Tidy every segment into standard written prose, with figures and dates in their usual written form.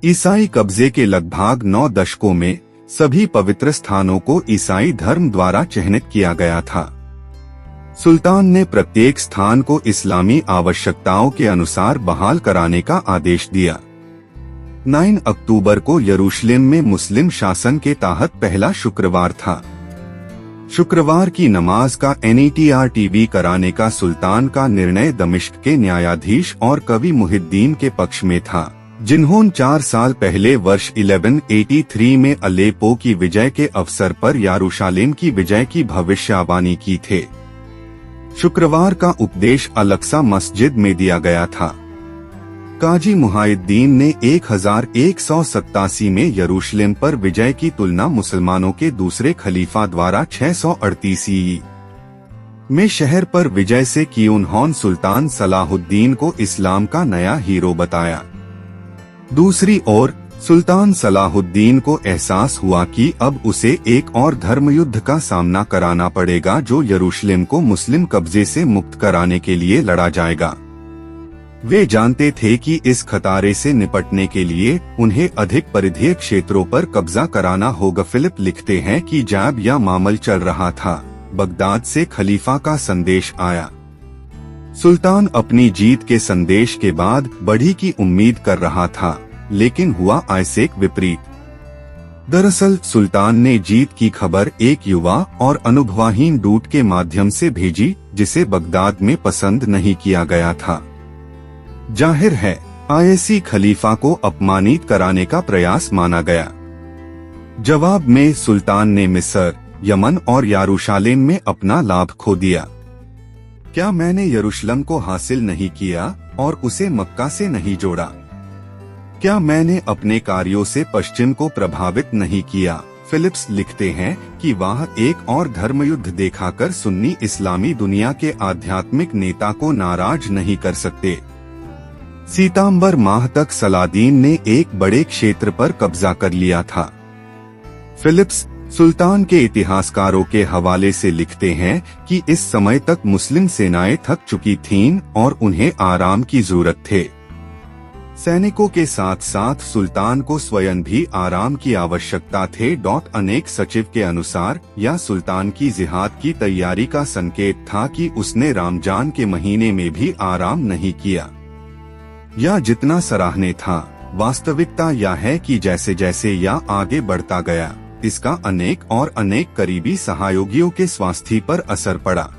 ईसाई कब्जे के लगभग 9 दशकों में सभी पवित्र स्थानों को ईसाई धर्म द्वारा चिह्नित किया गया था। सुल्तान ने प्रत्येक स्थान को इस्लामी आवश्यकताओं के अनुसार बहाल कराने का आदेश दिया। 9 अक्टूबर को यरूशलेम में मुस्लिम शासन के तहत पहला शुक्रवार था। शुक्रवार की नमाज का NETR-TV कराने का सुल्तान का निर्णय दमिश्क के न्यायाधीश और कवि मुहिद्दीन के पक्ष में था, जिन्होंने 4 साल पहले वर्ष 1183 में अलेप्पो की विजय के अवसर पर यरूशलेम की विजय की भविष्यवाणी की थे। शुक्रवार का उपदेश अल-अक्सा मस्जिद में दिया गया था। काजी मुहिद्दीन ने 1187 में यरूशलेम पर विजय की तुलना मुसलमानों के दूसरे खलीफा द्वारा 638 ईस्वी में शहर पर विजय से की। उन्होंने सुल्तान सलाहुद्दीन को इस्लाम का नया हीरो बताया। दूसरी ओर सुल्तान सलाहुद्दीन को एहसास हुआ कि अब उसे एक और धर्मयुद्ध का सामना कराना पड़ेगा, जो यरूशलेम को मुस्लिम कब्जे से मुक्त कराने के लिए लड़ा जाएगा। वे जानते थे कि इस खतरे से निपटने के लिए उन्हें अधिक परिधीय क्षेत्रों पर कब्जा कराना होगा। फिलिप लिखते हैं कि जब यह मामला चल रहा था, बगदाद से खलीफा का संदेश आया। सुल्तान अपनी जीत के संदेश के बाद बढ़ी की उम्मीद कर रहा था, लेकिन हुआ ऐसे विपरीत। दरअसल सुल्तान ने जीत की खबर एक युवा और अनुभवहीन दूत के माध्यम से भेजी, जिसे बगदाद में पसंद नहीं किया गया था। जाहिर है आयसी खलीफा को अपमानित कराने का प्रयास माना गया। जवाब में सुल्तान ने मिस्र, यमन और यरूशलेम में अपना लाभ खो दिया। क्या मैंने यरूशलेम को हासिल नहीं किया और उसे मक्का से नहीं जोड़ा? क्या मैंने अपने कार्यों से पश्चिम को प्रभावित नहीं किया? फिलिप्स लिखते हैं कि वह एक और धर्मयुद्ध दिखाकर सुन्नी इस्लामी दुनिया के आध्यात्मिक नेता को नाराज नहीं कर सकते। सितंबर माह तक सलादीन ने एक बड़े क्षेत्र पर कब्जा कर लिया था। फिलिप्स सुल्तान के इतिहासकारों के हवाले से लिखते हैं कि इस समय तक मुस्लिम सेनाएं थक चुकी थीं और उन्हें आराम की जरूरत थे। सैनिकों के साथ साथ सुल्तान को स्वयं भी आराम की आवश्यकता थे। अनेक सचिव के अनुसार यह सुल्तान की जिहाद की तैयारी का संकेत था कि उसने रमजान के महीने में भी आराम नहीं किया। यह जितना सराहनीय था, वास्तविकता यह है कि जैसे जैसे यह आगे बढ़ता गया, इसका अनेक करीबी सहयोगियों के स्वास्थ्य पर असर पड़ा।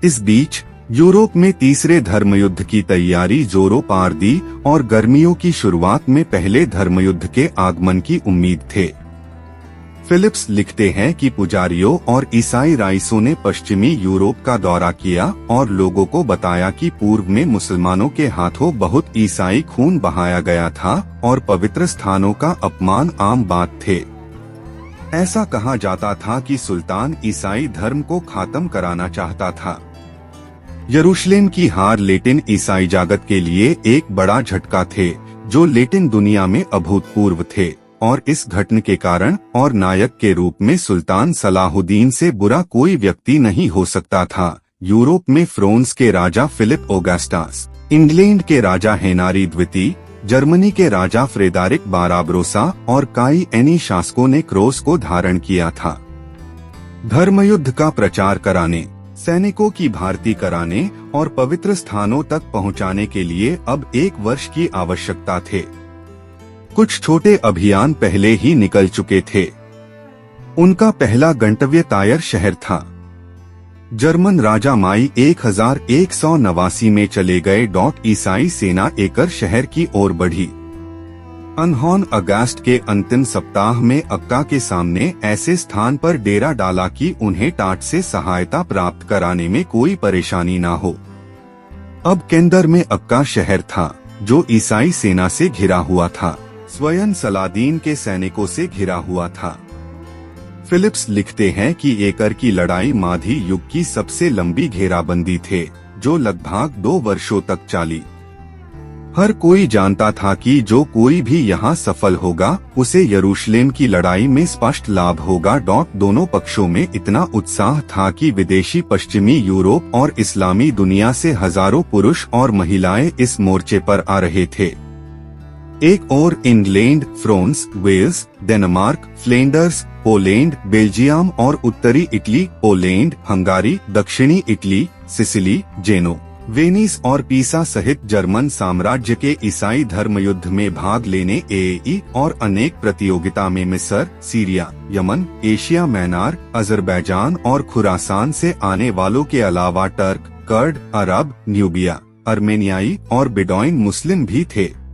इस बीच यूरोप में तीसरे धर्मयुद्ध की तैयारी जोरों पर थी और गर्मियों की शुरुआत में पहले धर्मयुद्ध के आगमन की उम्मीद थे। फिलिप्स लिखते हैं कि पुजारियों और ईसाई राइसों ने पश्चिमी यूरोप का दौरा किया और लोगों को बताया कि पूर्व में मुसलमानों के हाथों बहुत ईसाई खून बहाया गया था और पवित्र स्थानों का अपमान आम बात थे। ऐसा कहा जाता था कि सुल्तान ईसाई धर्म को खत्म कराना चाहता था। यरूशलेम की हार लैटिन ईसाई जगत के लिए एक बड़ा झटका थे, जो लैटिन दुनिया में अभूतपूर्व थे, और इस घटना के कारण और नायक के रूप में सुल्तान सलाहुद्दीन से बुरा कोई व्यक्ति नहीं हो सकता था। यूरोप में फ्रांस के राजा फिलिप ऑगस्टस, इंग्लैंड के राजा हेनरी द्वितीय, जर्मनी के राजा फ्रेडरिक बारबारोसा और कई अन्य शासकों ने क्रॉस को धारण किया था। धर्मयुद्ध का प्रचार कराने, सैनिकों की भर्ती कराने और पवित्र स्थानों तक पहुंचाने के लिए अब 1 वर्ष की आवश्यकता थे। कुछ छोटे अभियान पहले ही निकल चुके थे। उनका पहला गंतव्य तायर शहर था। जर्मन राजा मई 1189 में चले गए। ईसाई सेना एकर शहर की ओर बढ़ी। उन्होंने अगस्त के अंतिम सप्ताह में अक्का के सामने ऐसे स्थान पर डेरा डाला कि उन्हें टाट से सहायता प्राप्त कराने में कोई परेशानी न हो। अब केंद्र में अक्का शहर था, जो ईसाई सेना से घिरा हुआ था, स्वयं सलादीन के सैनिकों से घिरा हुआ था। फिलिप्स लिखते हैं कि एकर की लड़ाई माधी युग की सबसे लंबी घेराबंदी थे, जो लगभग 2 वर्षों तक चली। हर कोई जानता था कि जो कोई भी यहाँ सफल होगा, उसे यरूशलेम की लड़ाई में स्पष्ट लाभ होगा। दोनों पक्षों में इतना उत्साह था कि विदेशी पश्चिमी यूरोप और इस्लामी दुनिया से हजारों पुरुष और महिलाएं इस मोर्चे पर आ रहे थे। एक और England, France, Wales, Denmark, Flanders, Poland, Belgium और उत्तरी इटली, पोलैंड, हंगारी, दक्षिणी इटली, सिसिली, जेनो, वेनिस और पीसा सहित जर्मन साम्राज्य के ईसाई धर्म युद्ध में भाग लेने और अनेक प्रतियोगिता में मिस्र, Syria, Yemen, Asia Menar, Azerbaijan और खुरासान से आने वालों के अलावा टर्क, कर्ड, अरब, न्यूबिया, अर्मेनियाई और बेडौइन मुस्लिम भी थे।